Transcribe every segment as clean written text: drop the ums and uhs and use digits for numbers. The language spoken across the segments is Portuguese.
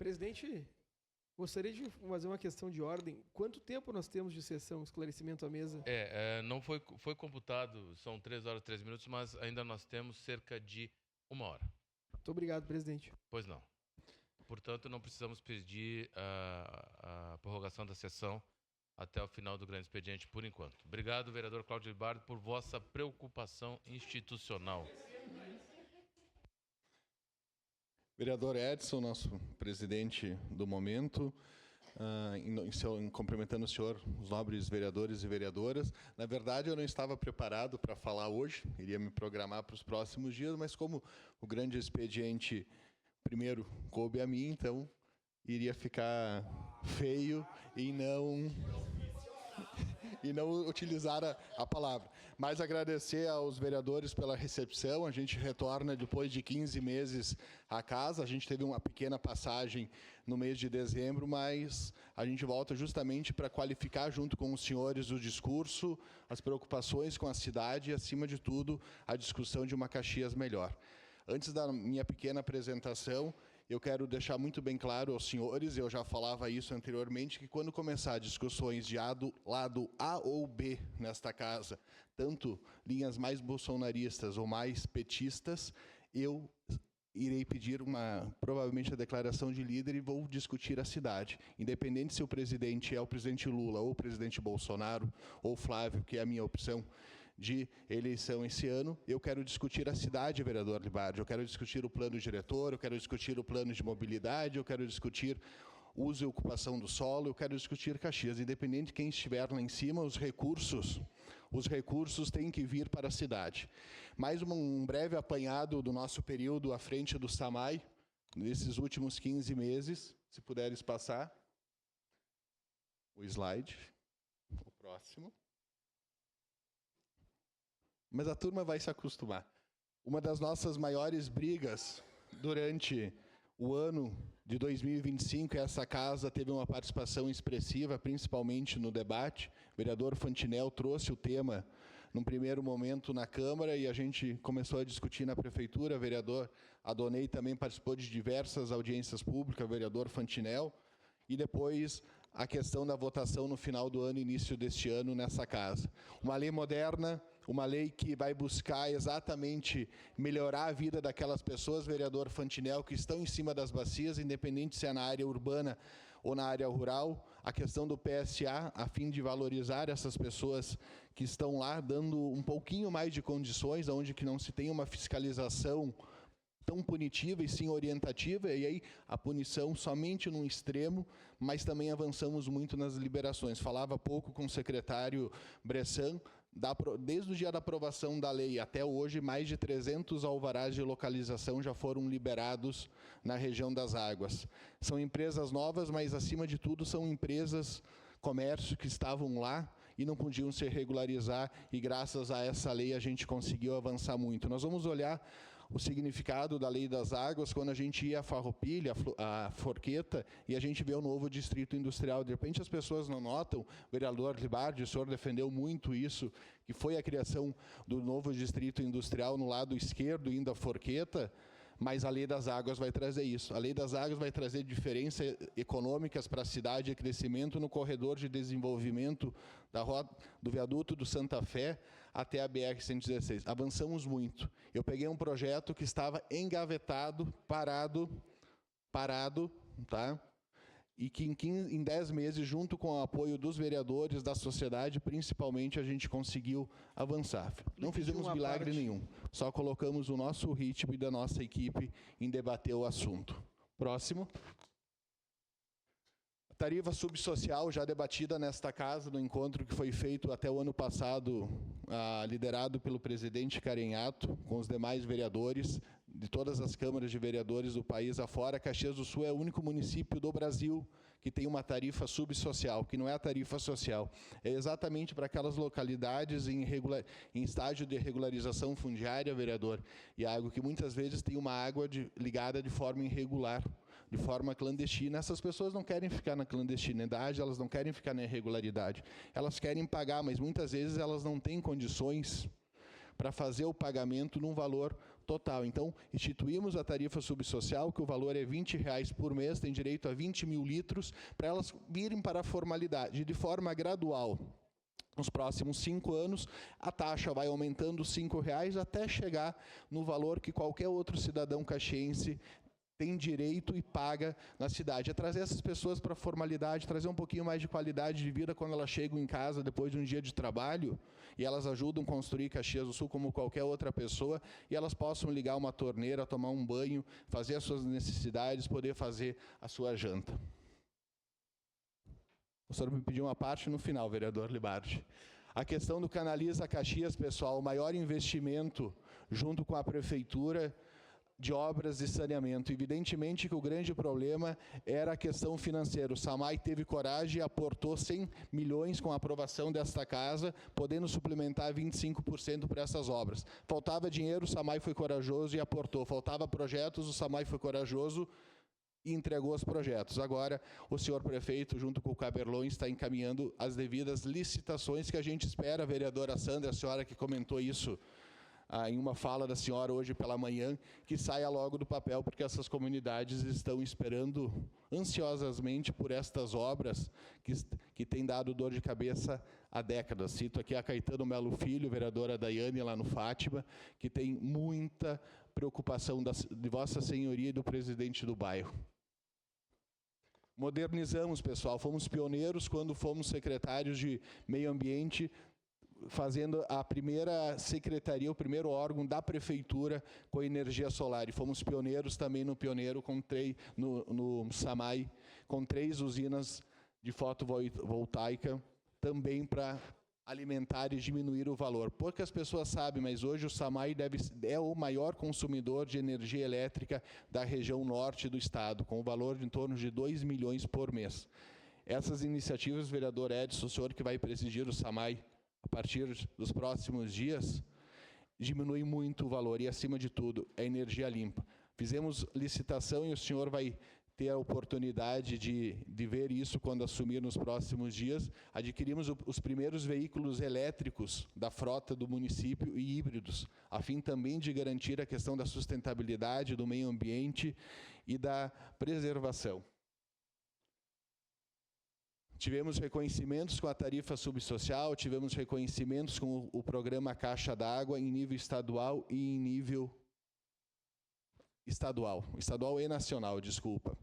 Presidente, gostaria de fazer uma questão de ordem. Quanto tempo nós temos de sessão, esclarecimento à mesa? Não foi computado, são 3 horas e 3 minutos, mas ainda nós temos cerca de 1 hora. Muito obrigado, presidente. Pois não. Portanto, não precisamos pedir a prorrogação da sessão até o final do grande expediente, por enquanto. Obrigado, vereador Cláudio Libardo, por vossa preocupação institucional. Vereador Edson, nosso presidente do momento, cumprimentando o senhor, os nobres vereadores e vereadoras. Na verdade, eu não estava preparado para falar hoje, iria me programar para os próximos dias, mas como o grande expediente primeiro coube a mim, então iria ficar feio e não utilizar a palavra. Mas agradecer aos vereadores pela recepção. A gente retorna depois de 15 meses à casa. A gente teve uma pequena passagem no mês de dezembro, mas a gente volta justamente para qualificar junto com os senhores o discurso, as preocupações com a cidade e, acima de tudo, a discussão de uma Caxias melhor. Antes da minha pequena apresentação, eu quero deixar muito bem claro aos senhores, eu já falava isso anteriormente, que quando começar discussões de lado A ou B nesta casa, tanto linhas mais bolsonaristas ou mais petistas, eu irei pedir provavelmente a declaração de líder e vou discutir a cidade. Independente se o presidente é o presidente Lula ou o presidente Bolsonaro ou Flávio, que é a minha opção de eleição esse ano, eu quero discutir a cidade, vereador Libardi. Eu quero discutir o plano diretor, eu quero discutir o plano de mobilidade, eu quero discutir uso e ocupação do solo, eu quero discutir Caxias. Independente de quem estiver lá em cima, os recursos têm que vir para a cidade. Mais um breve apanhado do nosso período à frente do SAMAI, nesses últimos 15 meses, se puderes passar. O slide, o próximo. Mas a turma vai se acostumar. Uma das nossas maiores brigas durante o ano de 2025, essa casa teve uma participação expressiva, principalmente no debate. O vereador Fantinel trouxe o tema num primeiro momento na Câmara e a gente começou a discutir na Prefeitura. O vereador Adonei também participou de diversas audiências públicas, o vereador Fantinel. E depois a questão da votação no final do ano, início deste ano, nessa casa. Uma lei moderna, uma lei que vai buscar exatamente melhorar a vida daquelas pessoas, vereador Fantinel, que estão em cima das bacias, independente se é na área urbana ou na área rural. A questão do PSA, a fim de valorizar essas pessoas que estão lá, dando um pouquinho mais de condições, onde que não se tem uma fiscalização tão punitiva e sim orientativa, e aí a punição somente num extremo, mas também avançamos muito nas liberações. Falava há pouco com o secretário Bressan, desde o dia da aprovação da lei até hoje, mais de 300 alvarás de localização já foram liberados na região das águas. São empresas novas, mas acima de tudo são empresas, comércio que estavam lá e não podiam se regularizar, e graças a essa lei a gente conseguiu avançar muito. Nós vamos olhar o significado da Lei das Águas quando a gente ia a Farroupilha, a Forqueta, e a gente vê o novo distrito industrial. De repente as pessoas não notam, vereador Libardi, o senhor defendeu muito isso, que foi a criação do novo distrito industrial no lado esquerdo, indo a Forqueta, mas a Lei das Águas vai trazer isso. A Lei das Águas vai trazer diferenças econômicas para a cidade e crescimento no corredor de desenvolvimento do viaduto do Santa Fé até a BR-116. Avançamos muito. Eu peguei um projeto que estava engavetado, parado, tá? E que em 10 meses, junto com o apoio dos vereadores, da sociedade, principalmente, a gente conseguiu avançar. Não fizemos milagre nenhum, só colocamos o nosso ritmo e da nossa equipe em debater o assunto. Próximo. A tarifa subsocial já debatida nesta casa, no encontro que foi feito até o ano passado, liderado pelo presidente Carenhato, com os demais vereadores de todas as câmaras de vereadores do país afora. Caxias do Sul é o único município do Brasil que tem uma tarifa subsocial, que não é a tarifa social. É exatamente para aquelas localidades em estágio de regularização fundiária, vereador Iago, que muitas vezes tem uma água ligada de forma irregular, de forma clandestina. Essas pessoas não querem ficar na clandestinidade, elas não querem ficar na irregularidade. Elas querem pagar, mas muitas vezes elas não têm condições para fazer o pagamento num valor total. Então, instituímos a tarifa subsocial, que o valor é R$20 por mês, tem direito a 20 mil litros, para elas virem para a formalidade, de forma gradual. Nos próximos 5 anos, a taxa vai aumentando R$5 até chegar no valor que qualquer outro cidadão caxiense tem direito e paga na cidade. É trazer essas pessoas para a formalidade, trazer um pouquinho mais de qualidade de vida quando elas chegam em casa depois de um dia de trabalho, e elas ajudam a construir Caxias do Sul como qualquer outra pessoa, e elas possam ligar uma torneira, tomar um banho, fazer as suas necessidades, poder fazer a sua janta. O senhor me pediu uma parte no final, vereador Libardi. A questão do Canaliza Caxias, pessoal, o maior investimento junto com a prefeitura de obras de saneamento. Evidentemente que o grande problema era a questão financeira. O SAMAI teve coragem e aportou 100 milhões com a aprovação desta casa, podendo suplementar 25% para essas obras. Faltava dinheiro, o SAMAI foi corajoso e aportou. Faltava projetos, o SAMAI foi corajoso e entregou os projetos. Agora, o senhor prefeito, junto com o Caberlon, está encaminhando as devidas licitações que a gente espera, vereadora Sandra, a senhora que comentou isso em uma fala da senhora hoje pela manhã, que saia logo do papel, porque essas comunidades estão esperando ansiosamente por estas obras que têm dado dor de cabeça há décadas. Cito aqui a Caetano Melo Filho, vereadora Daiane, lá no Fátima, que tem muita preocupação de Vossa Senhoria e do presidente do bairro. Modernizamos, pessoal, fomos pioneiros quando fomos secretários de Meio Ambiente, fazendo a primeira secretaria, o primeiro órgão da prefeitura com energia solar. E fomos pioneiros também no no SAMAI, com 3 usinas de fotovoltaica, também para alimentar e diminuir o valor. Poucas pessoas sabem, mas hoje o SAMAI é o maior consumidor de energia elétrica da região norte do estado, com o valor de em torno de 2 milhões por mês. Essas iniciativas, vereador Edson, o senhor que vai presidir o SAMAI a partir dos próximos dias, diminui muito o valor e, acima de tudo, é energia limpa. Fizemos licitação e o senhor vai ter a oportunidade de ver isso quando assumir nos próximos dias. Adquirimos os primeiros veículos elétricos da frota do município e híbridos, a fim também de garantir a questão da sustentabilidade, do meio ambiente e da preservação. Tivemos reconhecimentos com a tarifa subsocial, tivemos reconhecimentos com o programa Caixa d'Água em nível estadual e em nível estadual e nacional, desculpa.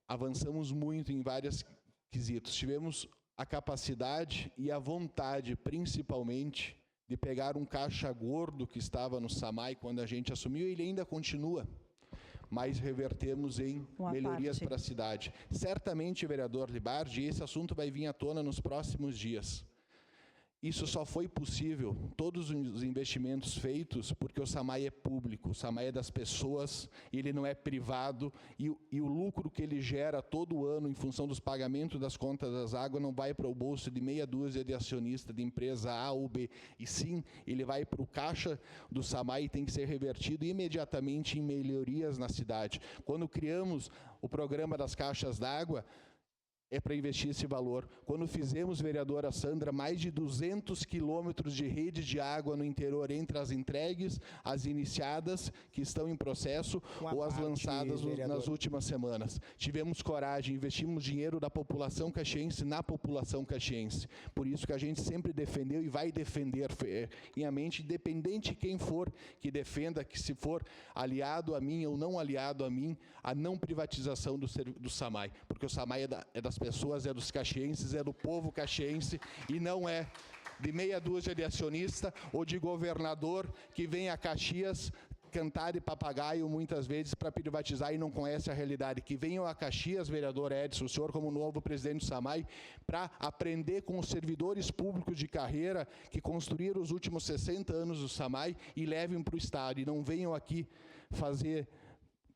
Avançamos muito em vários quesitos. Tivemos a capacidade e a vontade, principalmente, de pegar um caixa gordo que estava no SAMAI quando a gente assumiu, e ele ainda continua, mas revertemos em melhorias para a cidade. Certamente, vereador Libardi, esse assunto vai vir à tona nos próximos dias. Isso só foi possível, todos os investimentos feitos, porque o SAMAI é público, o SAMAI é das pessoas, ele não é privado, e o lucro que ele gera todo ano em função dos pagamentos das contas das águas não vai para o bolso de meia dúzia de acionistas de empresa A ou B, e sim, ele vai para o caixa do SAMAI e tem que ser revertido imediatamente em melhorias na cidade. Quando criamos o programa das caixas d'água, é para investir esse valor. Quando fizemos, vereadora Sandra, mais de 200 quilômetros de rede de água no interior, entre as entregues, as iniciadas, que estão em processo, ou as lançadas nas últimas semanas. Tivemos coragem, investimos dinheiro da população caxiense na população caxiense. Por isso que a gente sempre defendeu e vai defender em a mente, independente de quem for que defenda, que se for aliado a mim ou não aliado a mim, a não privatização do SAMAI. Porque o SAMAI é das pessoas, é dos caxienses, é do povo caxiense, e não é de meia dúzia de acionista ou de governador que vem a Caxias cantar de papagaio muitas vezes para privatizar e não conhece a realidade. Que venham a Caxias, vereador Edson, o senhor como novo presidente do SAMAI, para aprender com os servidores públicos de carreira que construíram os últimos 60 anos do SAMAI e levem para o estado, e não venham aqui fazer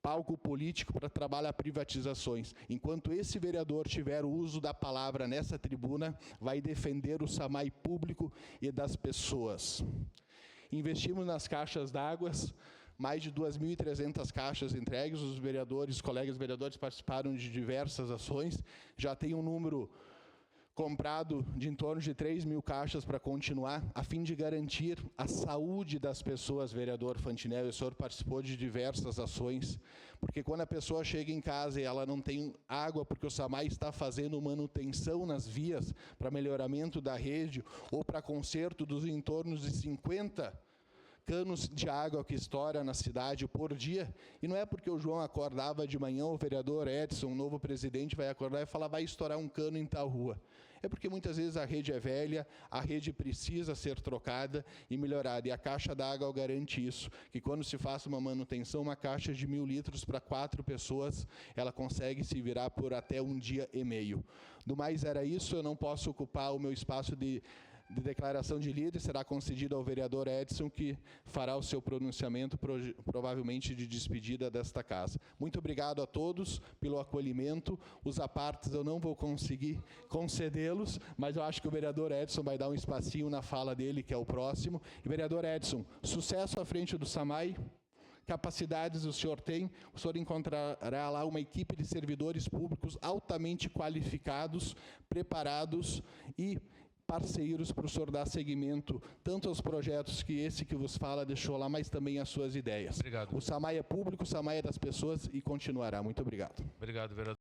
palco político para trabalhar privatizações. Enquanto esse vereador tiver o uso da palavra nessa tribuna, vai defender o SAMAI público e das pessoas. Investimos nas caixas d'água, mais de 2.300 caixas entregues, os vereadores, colegas vereadores participaram de diversas ações, já tem um número comprado de em torno de 3 mil caixas para continuar, a fim de garantir a saúde das pessoas, vereador Fantinel. O senhor participou de diversas ações, porque quando a pessoa chega em casa e ela não tem água, porque o SAMAI está fazendo manutenção nas vias para melhoramento da rede ou para conserto dos em torno de 50 canos de água que estoura na cidade por dia, e não é porque o João acordava de manhã, o vereador Edson, o novo presidente, vai acordar e falar, vai estourar um cano em tal rua. É porque muitas vezes a rede é velha, a rede precisa ser trocada e melhorada, e a caixa d'água garante isso, que quando se faça uma manutenção, uma caixa de 1.000 litros para 4 pessoas, ela consegue se virar por até 1 dia e meio. Do mais era isso, eu não posso ocupar o meu espaço de declaração de líder, será concedido ao vereador Edson, que fará o seu pronunciamento, provavelmente de despedida desta casa. Muito obrigado a todos pelo acolhimento. Os apartes eu não vou conseguir concedê-los, mas eu acho que o vereador Edson vai dar um espacinho na fala dele, que é o próximo. E, vereador Edson, sucesso à frente do SAMAI. Capacidades o senhor tem, o senhor encontrará lá uma equipe de servidores públicos altamente qualificados, preparados e parceiros para o senhor dar seguimento tanto aos projetos que esse que vos fala deixou lá, mas também às suas ideias. Obrigado. O SAMAI é público, o SAMAI é das pessoas e continuará. Muito obrigado. Obrigado, vereador.